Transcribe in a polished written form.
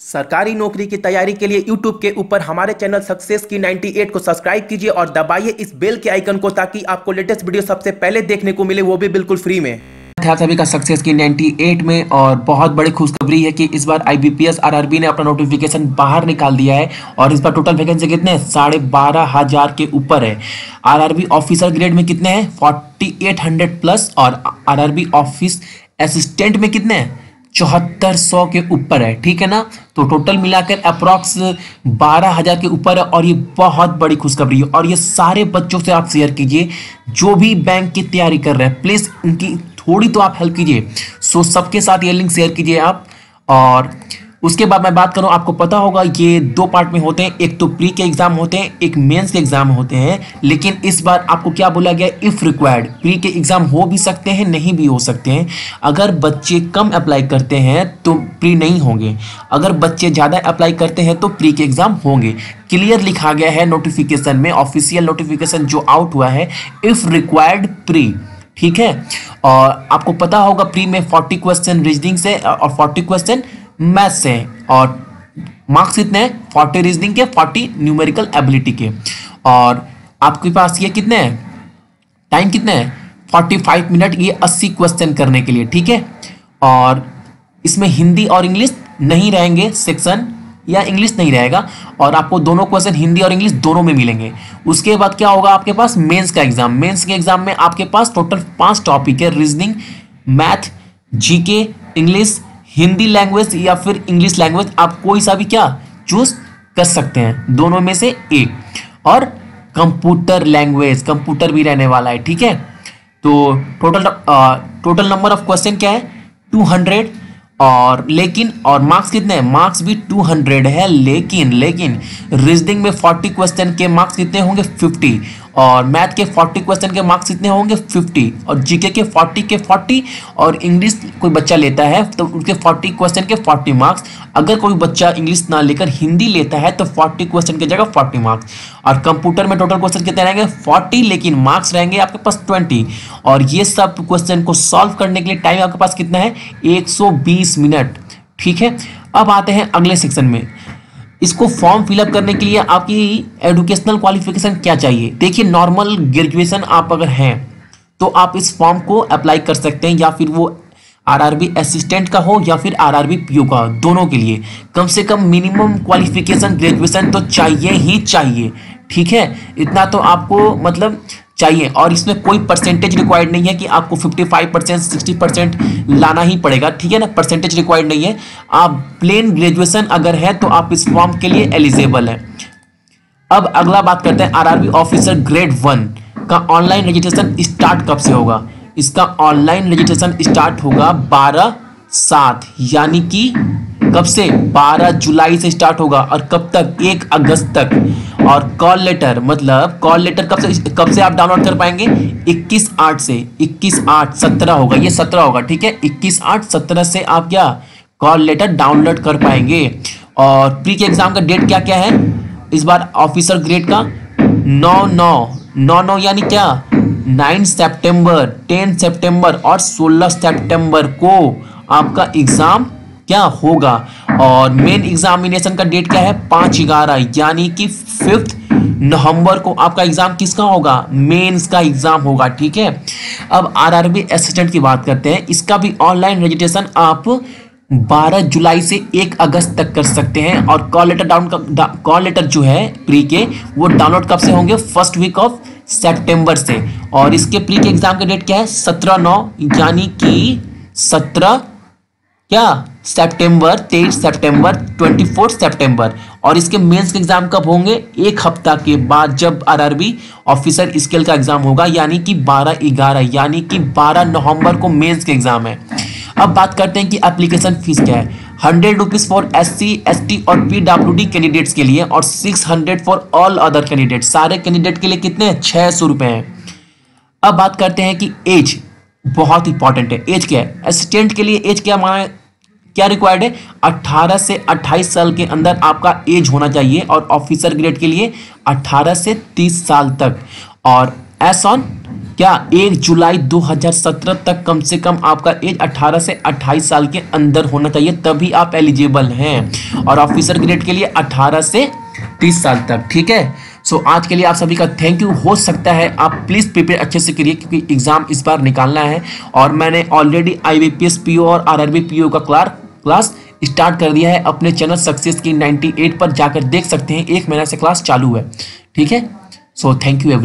सरकारी नौकरी की तैयारी के लिए YouTube के ऊपर हमारे चैनल सक्सेस की 98 को सब्सक्राइब कीजिए और दबाइए इस बेल के आइकन को ताकि आपको लेटेस्ट वीडियो सबसे पहले देखने को मिले, वो भी बिल्कुल फ्री में। आप सभी का सक्सेस की 98 में और बहुत बड़ी खुशखबरी है कि इस बार IBPS RRB ने अपना नोटिफिकेशन बाहर निकाल दिया है और इस बार टोटल वैकेंसी कितने हैं 12,500 के ऊपर है। RRB ऑफिसर ग्रेड में कितने हैं 4800 प्लस और RRB ऑफिस असिस्टेंट में कितने हैं 7400 के ऊपर है। ठीक है ना, तो टोटल मिलाकर अप्रॉक्स 12,000 के ऊपर है और ये बहुत बड़ी खुशखबरी है। और ये सारे बच्चों से आप शेयर कीजिए जो भी बैंक की तैयारी कर रहे हैं, प्लीज उनकी थोड़ी तो आप हेल्प कीजिए। सो सबके साथ ये लिंक शेयर कीजिए आप। और उसके बाद मैं बात करूं, आपको पता होगा ये दो पार्ट में होते हैं, एक तो प्री के एग्जाम होते हैं, एक मेंस के एग्जाम होते हैं। लेकिन इस बार आपको क्या बोला गया, इफ रिक्वायर्ड प्री के एग्जाम हो भी सकते हैं, नहीं भी हो सकते हैं। अगर बच्चे कम अप्लाई करते हैं तो प्री नहीं होंगे, अगर बच्चे ज़्यादा अप्लाई करते हैं तो प्री के एग्जाम होंगे। क्लियर लिखा गया है नोटिफिकेशन में, ऑफिशियल नोटिफिकेशन जो आउट हुआ है, इफ रिक्वायर्ड प्री। ठीक है, और आपको पता होगा प्री में 40 क्वेश्चन रीजनिंग से और 40 क्वेश्चन मैथ से और मार्क्स कितने हैं 40 रीजनिंग के, 40 न्यूमेरिकल एबिलिटी के। और आपके पास ये कितने हैं, टाइम कितने हैं 45 मिनट ये 80 क्वेश्चन करने के लिए। ठीक है, और इसमें हिंदी और इंग्लिश नहीं रहेंगे सेक्शन, या इंग्लिश नहीं रहेगा, और आपको दोनों क्वेश्चन हिंदी और इंग्लिश दोनों में मिलेंगे। उसके बाद क्या होगा आपके पास मेंस का एग्जाम। मेंस के एग्जाम में आपके पास टोटल 5 टॉपिक है, reasoning, math, GK, English, Hindi language या फिर इंग्लिश लैंग्वेज, आप कोई सा भी क्या चूज कर सकते हैं, दोनों में से एक। और कंप्यूटर लैंग्वेज, कंप्यूटर भी रहने वाला है। ठीक है, तो टोटल नंबर ऑफ क्वेश्चन क्या है 200 और लेकिन और मार्क्स कितने हैं, मार्क्स भी 200 है। लेकिन रीजनिंग में 40 क्वेश्चन के मार्क्स कितने होंगे 50, और मैथ के 40 क्वेश्चन के मार्क्स कितने होंगे 50, और जीके के 40 और इंग्लिश कोई बच्चा लेता है तो उसके 40 क्वेश्चन के 40 मार्क्स। अगर कोई बच्चा इंग्लिश ना लेकर हिंदी लेता है तो 40 क्वेश्चन की जगह 40 मार्क्स। और कंप्यूटर में टोटल क्वेश्चन कितने रहेंगे 40, लेकिन मार्क्स रहेंगे आपके पास 20। और ये सब क्वेश्चन को सॉल्व करने के लिए टाइम आपके पास कितना है 120 मिनट। ठीक है, अब आते हैं अगले सेक्शन में। इसको फॉर्म फिलअप करने के लिए आपकी एजुकेशनल क्वालिफिकेशन क्या चाहिए। देखिए, नॉर्मल ग्रेजुएशन आप अगर हैं तो आप इस फॉर्म को अप्लाई कर सकते हैं, या फिर वो RRB असिस्टेंट का हो या फिर RRB PO का हो, दोनों के लिए कम से कम मिनिमम क्वालिफिकेशन ग्रेजुएशन तो चाहिए ही चाहिए। ठीक है, इतना तो आपको मतलब चाहिए। और इसमें कोई परसेंटेज रिक्वायर्ड नहीं है कि आपको 55% 60% लाना ही पड़ेगा। ठीक है ना, परसेंटेज रिक्वायर्ड नहीं है। आप प्लेन ग्रेजुएशन अगर है तो आप इस फॉर्म के लिए एलिजिबल है। अब अगला बात करते हैं RRB ऑफिसर ग्रेड 1 का ऑनलाइन रजिस्ट्रेशन स्टार्ट कब से होगा। इसका ऑनलाइन रजिस्ट्रेशन स्टार्ट होगा 12/7, यानी कि कब से 12 जुलाई से स्टार्ट होगा और कब तक 1 अगस्त तक। और कॉल लेटर, मतलब कॉल लेटर कब से आप डाउनलोड कर पाएंगे 21/8 से, 21/8 17 होगा, ये 17 होगा। ठीक है, 21/8 17 से आप क्या कॉल लेटर डाउनलोड कर पाएंगे। और प्री के एग्जाम का डेट क्या क्या है इस बार ऑफिसर ग्रेड का 9/9 यानी क्या 9 सितंबर, 10 सितंबर और 16 सितंबर को आपका एग्जाम क्या होगा। और मेन एग्जामिनेशन का डेट क्या है 5/11, यानी कि 5 नवंबर को आपका एग्जाम किसका होगा, मेंस का एग्जाम होगा। ठीक है, अब RRB असिस्टेंट की बात करते हैं। इसका भी ऑनलाइन रजिस्ट्रेशन आप 12 जुलाई से 1 अगस्त तक कर सकते हैं। और कॉल लेटर जो है प्री के वो डाउनलोड कब से होंगे, फर्स्ट वीक ऑफ सितंबर से। और इसके प्री के एग्जाम का डेट क्या है 17/9, यानी कि 17 क्या सितंबर, 23 सितंबर, 24 सितंबर। और इसके मेंस के एग्जाम कब होंगे 1 हफ्ता के बाद, जब RRB ऑफिसर स्केल का एग्जाम होगा, यानी कि 12/11, यानी कि 12 नवंबर को मेंस के एग्जाम है। अब बात करते हैं कि एप्लीकेशन फीस क्या है। 100 रुपीज फॉर SC ST और PWD कैंडिडेट्स के लिए और 600 फॉर ऑल अदर कैंडिडेट। सारे कैंडिडेट के लिए कितने हैं 600 रुपए हैं। अब बात करते हैं कि एज बहुत इंपॉर्टेंट है। एज क्या है, असिस्टेंट के लिए एज क्या रिक्वायर्ड है 18 से 28 साल के अंदर आपका एज होना चाहिए। और ऑफिसर ग्रेड के लिए 18 से 30 साल तक। और एस ऑन क्या 1 जुलाई 2017 तक कम से कम आपका एज 18 से 28 साल के अंदर होना चाहिए, तभी आप एलिजिबल हैं। और ऑफिसर ग्रेड के लिए 18 से 30 साल तक। ठीक है, सो आज के लिए आप सभी का थैंक यू। हो सकता है आप प्लीज प्रिपेयर अच्छे से करिए, क्योंकि एग्जाम इस बार निकालना है। और मैंने ऑलरेडी IBPS PO और RRB PO का क्लास स्टार्ट कर दिया है अपने चैनल सक्सेस की 98 पर, जाकर देख सकते हैं। 1 महीना से क्लास चालू है। ठीक है, सो थैंक यू।